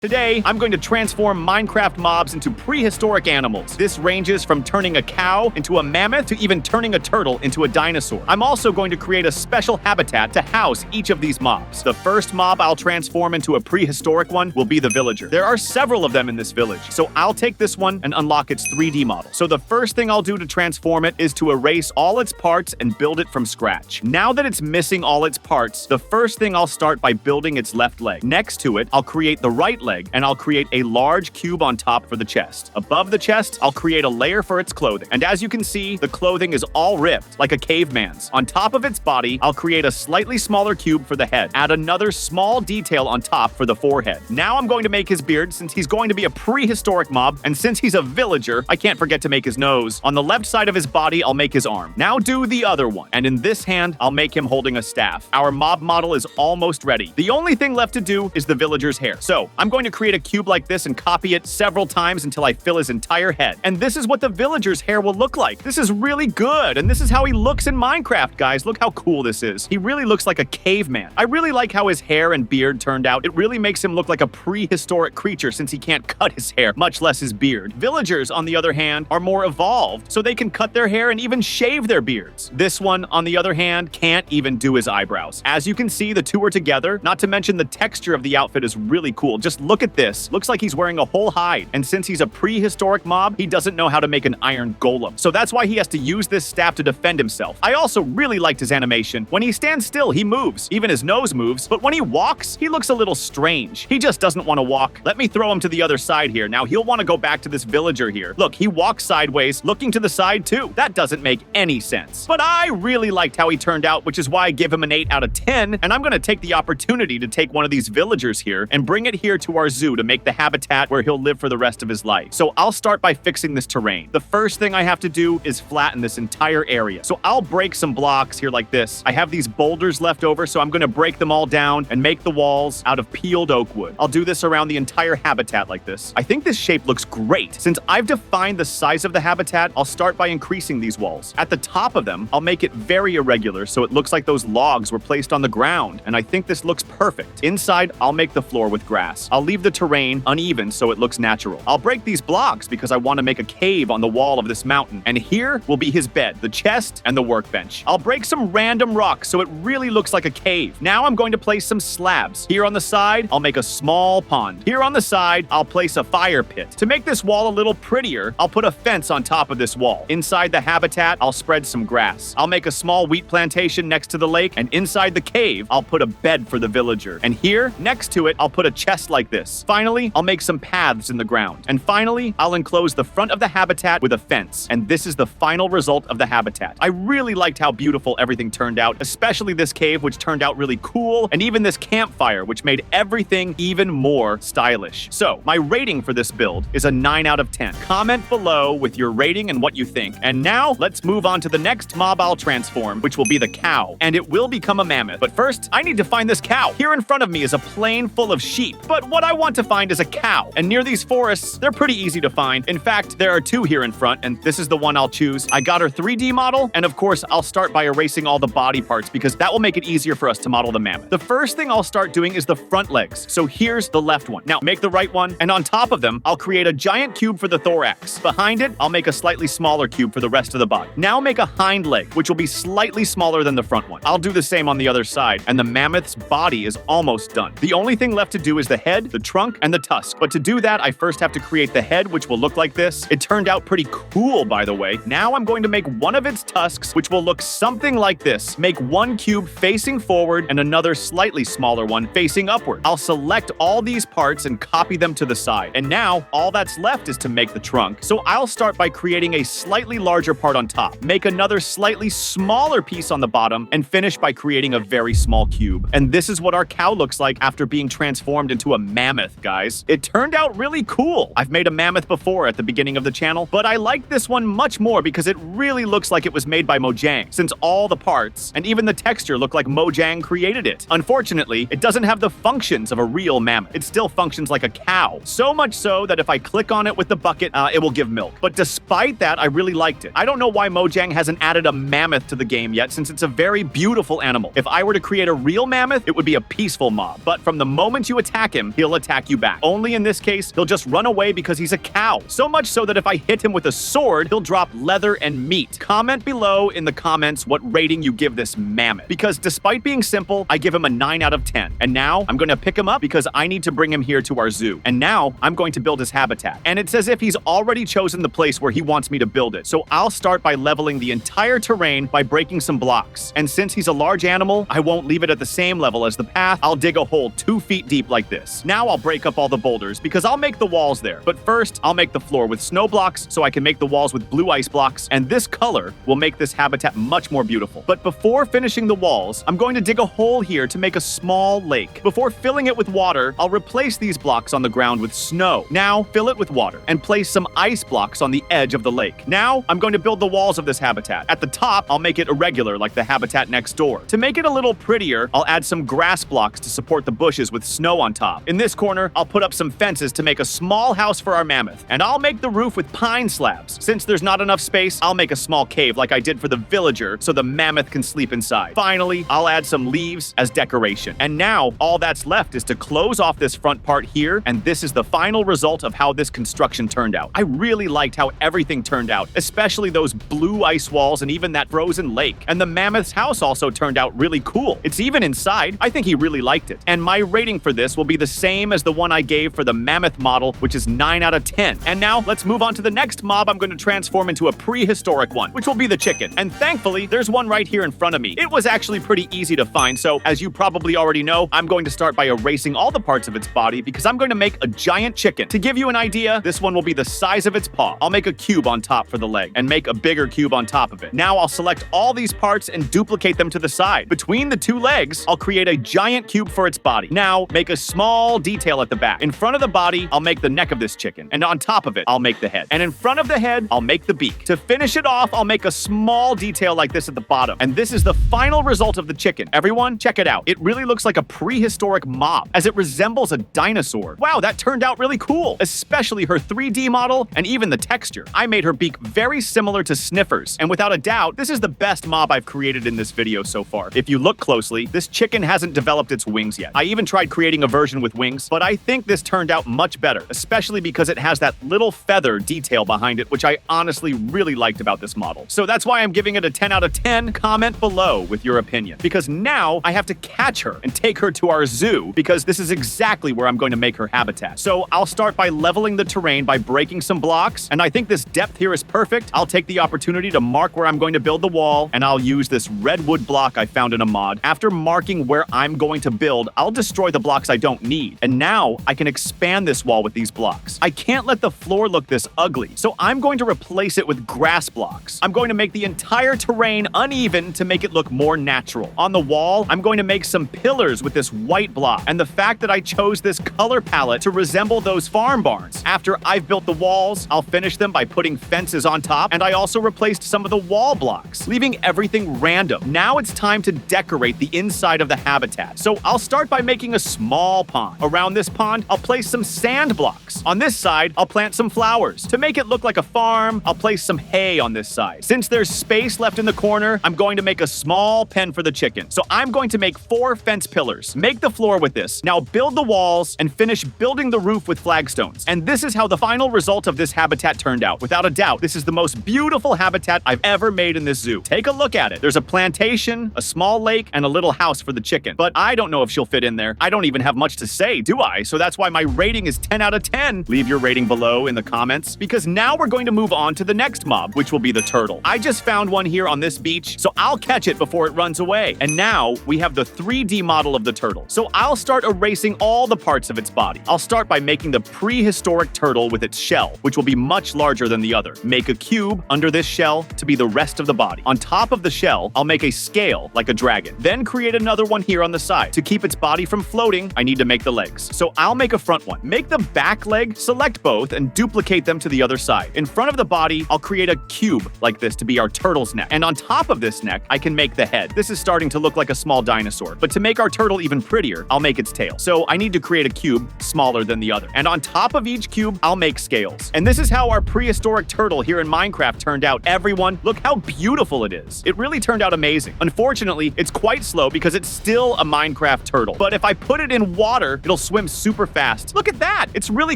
Today, I'm going to transform Minecraft mobs into prehistoric animals. This ranges from turning a cow into a mammoth to even turning a turtle into a dinosaur. I'm also going to create a special habitat to house each of these mobs. The first mob I'll transform into a prehistoric one will be the villager. There are several of them in this village, so I'll take this one and unlock its 3D model. So the first thing I'll do to transform it is to erase all its parts and build it from scratch. Now that it's missing all its parts, the first thing I'll start by building its left leg. Next to it, I'll create the right leg, and I'll create a large cube on top for the chest. Above the chest, I'll create a layer for its clothing. And as you can see, the clothing is all ripped, like a caveman's. On top of its body, I'll create a slightly smaller cube for the head. Add another small detail on top for the forehead. Now I'm going to make his beard, since he's going to be a prehistoric mob, and since he's a villager, I can't forget to make his nose. On the left side of his body, I'll make his arm. Now do the other one. And in this hand, I'll make him holding a staff. Our mob model is almost ready. The only thing left to do is the villager's hair. So I'm going to create a cube like this and copy it several times until I fill his entire head. And this is what the villager's hair will look like. This is really good, and this is how he looks in Minecraft, guys. Look how cool this is. He really looks like a caveman. I really like how his hair and beard turned out. It really makes him look like a prehistoric creature since he can't cut his hair, much less his beard. Villagers, on the other hand, are more evolved, so they can cut their hair and even shave their beards. This one, on the other hand, can't even do his eyebrows. As you can see, the two are together, not to mention the texture of the outfit is really cool. Just look at this. Looks like he's wearing a whole hide, and since he's a prehistoric mob, he doesn't know how to make an iron golem. So that's why he has to use this staff to defend himself. I also really liked his animation. When he stands still, he moves. Even his nose moves, but when he walks, he looks a little strange. He just doesn't want to walk. Let me throw him to the other side here. Now he'll want to go back to this villager here. Look, he walks sideways, looking to the side too. That doesn't make any sense. But I really liked how he turned out, which is why I give him an 8 out of 10, and I'm going to take the opportunity to take one of these villagers here and bring it here to our zoo to make the habitat where he'll live for the rest of his life. So I'll start by fixing this terrain. The first thing I have to do is flatten this entire area. So I'll break some blocks here like this. I have these boulders left over, so I'm going to break them all down and make the walls out of peeled oak wood. I'll do this around the entire habitat like this. I think this shape looks great. Since I've defined the size of the habitat, I'll start by increasing these walls. At the top of them, I'll make it very irregular so it looks like those logs were placed on the ground, and I think this looks perfect. Inside, I'll make the floor with grass. I'll leave the terrain uneven so it looks natural. I'll break these blocks because I want to make a cave on the wall of this mountain, and here will be his bed, the chest, and the workbench. I'll break some random rocks so it really looks like a cave. Now I'm going to place some slabs. Here on the side, I'll make a small pond. Here on the side, I'll place a fire pit. To make this wall a little prettier, I'll put a fence on top of this wall. Inside the habitat, I'll spread some grass. I'll make a small wheat plantation next to the lake, and inside the cave, I'll put a bed for the villager. And here, next to it, I'll put a chest like this. Finally, I'll make some paths in the ground. And finally, I'll enclose the front of the habitat with a fence. And this is the final result of the habitat. I really liked how beautiful everything turned out, especially this cave, which turned out really cool, and even this campfire, which made everything even more stylish. So, my rating for this build is a 9 out of 10. Comment below with your rating and what you think. And now, let's move on to the next mob I'll transform, which will be the cow. And it will become a mammoth. But first, I need to find this cow. Here in front of me is a plain full of sheep. But what I want to find is a cow. And near these forests, they're pretty easy to find. In fact, there are two here in front, and this is the one I'll choose. I got her 3D model, and of course, I'll start by erasing all the body parts because that will make it easier for us to model the mammoth. The first thing I'll start doing is the front legs. So here's the left one. Now, make the right one, and on top of them, I'll create a giant cube for the thorax. Behind it, I'll make a slightly smaller cube for the rest of the body. Now make a hind leg, which will be slightly smaller than the front one. I'll do the same on the other side, and the mammoth's body is almost done. The only thing left to do is the head, the trunk, and the tusk. But to do that, I first have to create the head, which will look like this. It turned out pretty cool, by the way. Now I'm going to make one of its tusks, which will look something like this. Make one cube facing forward and another slightly smaller one facing upward. I'll select all these parts and copy them to the side. And now, all that's left is to make the trunk. So I'll start by creating a slightly larger part on top, make another slightly smaller piece on the bottom, and finish by creating a very small cube. And this is what our cow looks like after being transformed into a mammoth, guys. It turned out really cool. I've made a mammoth before at the beginning of the channel, but I like this one much more because it really looks like it was made by Mojang, since all the parts and even the texture look like Mojang created it. Unfortunately, it doesn't have the functions of a real mammoth. It still functions like a cow. So much so that if I click on it with the bucket, it will give milk. But despite that, I really liked it. I don't know why Mojang hasn't added a mammoth to the game yet, since it's a very beautiful animal. If I were to create a real mammoth, it would be a peaceful mob. But from the moment you attack him, he'll he'll attack you back. Only in this case, he'll just run away because he's a cow. So much so that if I hit him with a sword, he'll drop leather and meat. Comment below in the comments what rating you give this mammoth, because despite being simple, I give him a 9 out of 10. And now I'm going to pick him up because I need to bring him here to our zoo. And now I'm going to build his habitat. And it's as if he's already chosen the place where he wants me to build it. So I'll start by leveling the entire terrain by breaking some blocks. And since he's a large animal, I won't leave it at the same level as the path. I'll dig a hole 2 feet deep like this. Now I'll break up all the boulders because I'll make the walls there. But first, I'll make the floor with snow blocks so I can make the walls with blue ice blocks. And this color will make this habitat much more beautiful. But before finishing the walls, I'm going to dig a hole here to make a small lake. Before filling it with water, I'll replace these blocks on the ground with snow. Now, fill it with water and place some ice blocks on the edge of the lake. Now, I'm going to build the walls of this habitat. At the top, I'll make it irregular like the habitat next door. To make it a little prettier, I'll add some grass blocks to support the bushes with snow on top. In this corner, I'll put up some fences to make a small house for our mammoth. And I'll make the roof with pine slabs. Since there's not enough space, I'll make a small cave like I did for the villager so the mammoth can sleep inside. Finally, I'll add some leaves as decoration. And now, all that's left is to close off this front part here, and this is the final result of how this construction turned out. I really liked how everything turned out, especially those blue ice walls and even that frozen lake. And the mammoth's house also turned out really cool. It's even inside. I think he really liked it. And my rating for this will be the same as the one I gave for the mammoth model, which is 9 out of 10. And now, let's move on to the next mob I'm going to transform into a prehistoric one, which will be the chicken. And thankfully, there's one right here in front of me. It was actually pretty easy to find, so as you probably already know, I'm going to start by erasing all the parts of its body because I'm going to make a giant chicken. To give you an idea, this one will be the size of its paw. I'll make a cube on top for the leg and make a bigger cube on top of it. Now I'll select all these parts and duplicate them to the side. Between the 2 legs, I'll create a giant cube for its body. Now, make a small detail at the back. In front of the body, I'll make the neck of this chicken, and on top of it, I'll make the head. And in front of the head, I'll make the beak. To finish it off, I'll make a small detail like this at the bottom. And this is the final result of the chicken. Everyone, check it out. It really looks like a prehistoric mob, as it resembles a dinosaur. Wow, that turned out really cool, especially her 3D model and even the texture. I made her beak very similar to Sniffer's, and without a doubt, this is the best mob I've created in this video so far. If you look closely, this chicken hasn't developed its wings yet. I even tried creating a version with wings, but I think this turned out much better, especially because it has that little feather detail behind it, which I honestly really liked about this model. So that's why I'm giving it a 10 out of 10. Comment below with your opinion, because now I have to catch her and take her to our zoo, because this is exactly where I'm going to make her habitat. So I'll start by leveling the terrain by breaking some blocks, and I think this depth here is perfect. I'll take the opportunity to mark where I'm going to build the wall, and I'll use this redwood block I found in a mod. After marking where I'm going to build, I'll destroy the blocks I don't need. And now I can expand this wall with these blocks. I can't let the floor look this ugly, so I'm going to replace it with grass blocks. I'm going to make the entire terrain uneven to make it look more natural. On the wall, I'm going to make some pillars with this white block, and the fact that I chose this color palette to resemble those farm barns. After I've built the walls, I'll finish them by putting fences on top, and I also replaced some of the wall blocks, leaving everything random. Now it's time to decorate the inside of the habitat. So I'll start by making a small pond. Around this pond, I'll place some sand blocks. On this side, I'll plant some flowers. To make it look like a farm, I'll place some hay on this side. Since there's space left in the corner, I'm going to make a small pen for the chicken. So I'm going to make 4 fence pillars. Make the floor with this. Now build the walls and finish building the roof with flagstones. And this is how the final result of this habitat turned out. Without a doubt, this is the most beautiful habitat I've ever made in this zoo. Take a look at it. There's a plantation, a small lake, and a little house for the chicken. But I don't know if she'll fit in there. I don't even have much to say, do I? So that's why my rating is 10 out of 10. Leave your rating below in the comments, because now we're going to move on to the next mob, which will be the turtle. I just found one here on this beach, so I'll catch it before it runs away. And now we have the 3D model of the turtle. So I'll start erasing all the parts of its body. I'll start by making the prehistoric turtle with its shell, which will be much larger than the other. Make a cube under this shell to be the rest of the body. On top of the shell, I'll make a scale like a dragon. Then create another one here on the side. To keep its body from floating, I need to make the legs. So I'll make a front one. Make the back leg, select both, and duplicate them to the other side. In front of the body, I'll create a cube like this to be our turtle's neck. And on top of this neck, I can make the head. This is starting to look like a small dinosaur. But to make our turtle even prettier, I'll make its tail. So I need to create a cube smaller than the other. And on top of each cube, I'll make scales. And this is how our prehistoric turtle here in Minecraft turned out. Everyone, look how beautiful it is. It really turned out amazing. Unfortunately, it's quite slow because it's still a Minecraft turtle. But if I put it in water, it'll swim super fast. Look at that! It's really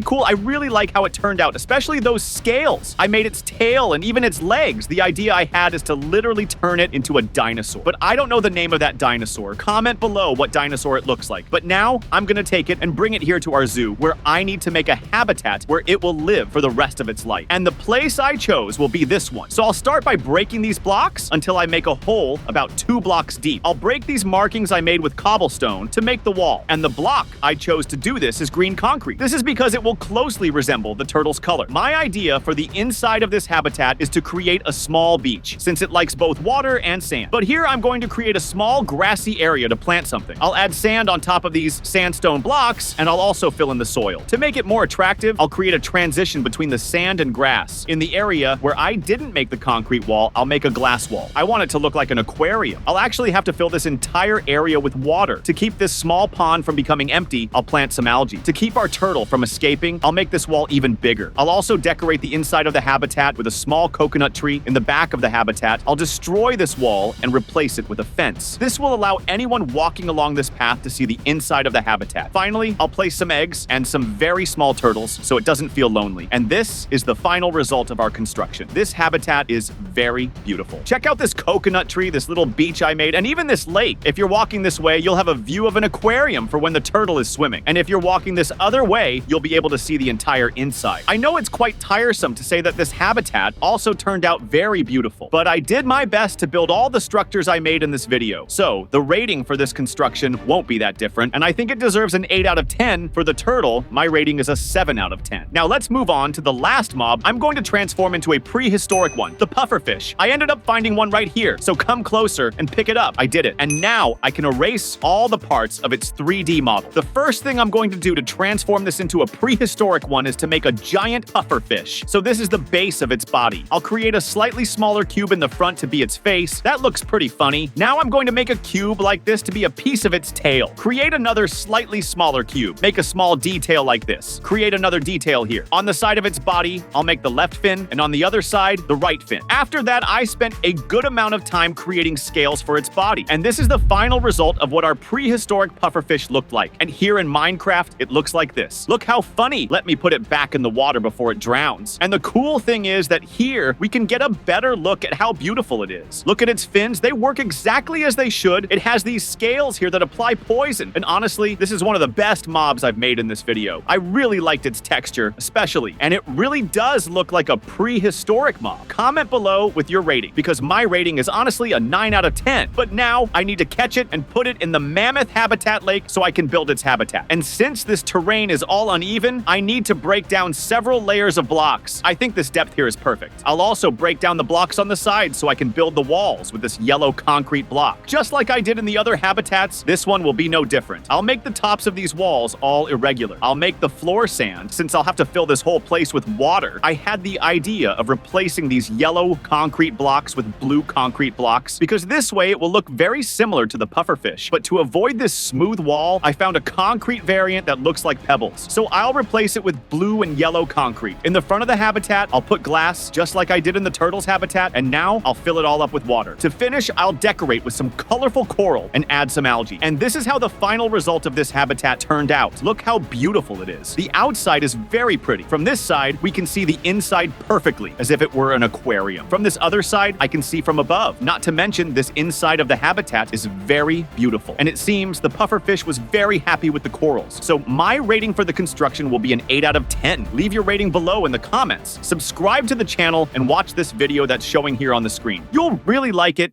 cool. I really like how it turned out, especially those scales. I made its tail and even its legs. The idea I had is to literally turn it into a dinosaur. But I don't know the name of that dinosaur. Comment below what dinosaur it looks like. But now I'm gonna take it and bring it here to our zoo, where I need to make a habitat where it will live for the rest of its life. And the place I chose will be this one. So I'll start by breaking these blocks until I make a hole about 2 blocks deep. I'll break these markings I made with cobblestone to make the wall. And the block I chose to do this is green concrete. This is because it will closely resemble the turtle's color. My idea for the inside of this habitat is to create a small beach, since it likes both water and sand. But here I'm going to create a small grassy area to plant something. I'll add sand on top of these sandstone blocks, and I'll also fill in the soil. To make it more attractive, I'll create a transition between the sand and grass. In the area where I didn't make the concrete wall, I'll make a glass wall. I want it to look like an aquarium. I'll actually have to fill this entire area with water. To keep this small pond from becoming empty, I'll plant some algae. To keep our turtle from escaping, I'll make this wall even bigger. I'll also decorate the inside of the habitat with a small coconut tree. In the back of the habitat, I'll destroy this wall and replace it with a fence. This will allow anyone walking along this path to see the inside of the habitat. Finally, I'll place some eggs and some very small turtles so it doesn't feel lonely. And this is the final result of our construction. This habitat is very beautiful. Check out this coconut tree, this little beach I made, and even this lake. If you're walking this way, you'll have a view of an aquarium for when the turtle is swimming. And if you're walking this other way, you'll be able to see the entire inside. I know it's quite tiresome to say that this habitat also turned out very beautiful, but I did my best to build all the structures I made in this video. So the rating for this construction won't be that different, and I think it deserves an 8 out of 10. For the turtle, my rating is a 7 out of 10. Now let's move on to the last mob. I'm going to transform into a prehistoric one, the pufferfish. I ended up finding one right here, so come closer and pick it up. I did it, and now I can erase all the parts of its 3D model. The first thing I'm going to do to transform this into a prehistoric one is to make a giant pufferfish. So this is the base of its body. I'll create a slightly smaller cube in the front to be its face. That looks pretty funny. Now I'm going to make a cube like this to be a piece of its tail. Create another slightly smaller cube. Make a small detail like this. Create another detail here. On the side of its body, I'll make the left fin, and on the other side, the right fin. After that, I spent a good amount of time creating scales for its body. And this is the final result of what our prehistoric pufferfish looked like. And here in Minecraft, it looks like this. Look how funny. Let me put it back in the water before it drowns. And the cool thing is that here, we can get a better look at how beautiful it is. Look at its fins. They work exactly as they should. It has these scales here that apply poison. And honestly, this is one of the best mobs I've made in this video. I really liked its texture, especially. And it really does look like a prehistoric mob. Comment below with your rating, because my rating is honestly a 9 out of 10. But now I need to catch it and put it in the Mammoth habitat lake so I can build its habitat. And since this terrain is all uneven, I need to break down several layers of blocks. I think this depth here is perfect. I'll also break down the blocks on the side so I can build the walls with this yellow concrete block. Just like I did in the other habitats, this one will be no different. I'll make the tops of these walls all irregular. I'll make the floor sand, since I'll have to fill this whole place with water. I had the idea of replacing these yellow concrete blocks with blue concrete blocks, because this way it will look very similar to the pufferfish. But to avoid this smooth wall, I found a concrete variant that looks like pebbles. So I'll replace it with blue and yellow concrete. In the front of the habitat, I'll put glass, just like I did in the turtle's habitat, and now I'll fill it all up with water. To finish, I'll decorate with some colorful coral and add some algae. And this is how the final result of this habitat turned out. Look how beautiful it is. The outside is very pretty. From this side, we can see the inside perfectly, as if it were an aquarium. From this other side, I can see from above. Not to mention, this inside of the habitat is very beautiful. And it seems the pufferfish was very happy with the corals. So my rating for the construction will be an 8 out of 10. Leave your rating below in the comments. Subscribe to the channel and watch this video that's showing here on the screen. You'll really like it,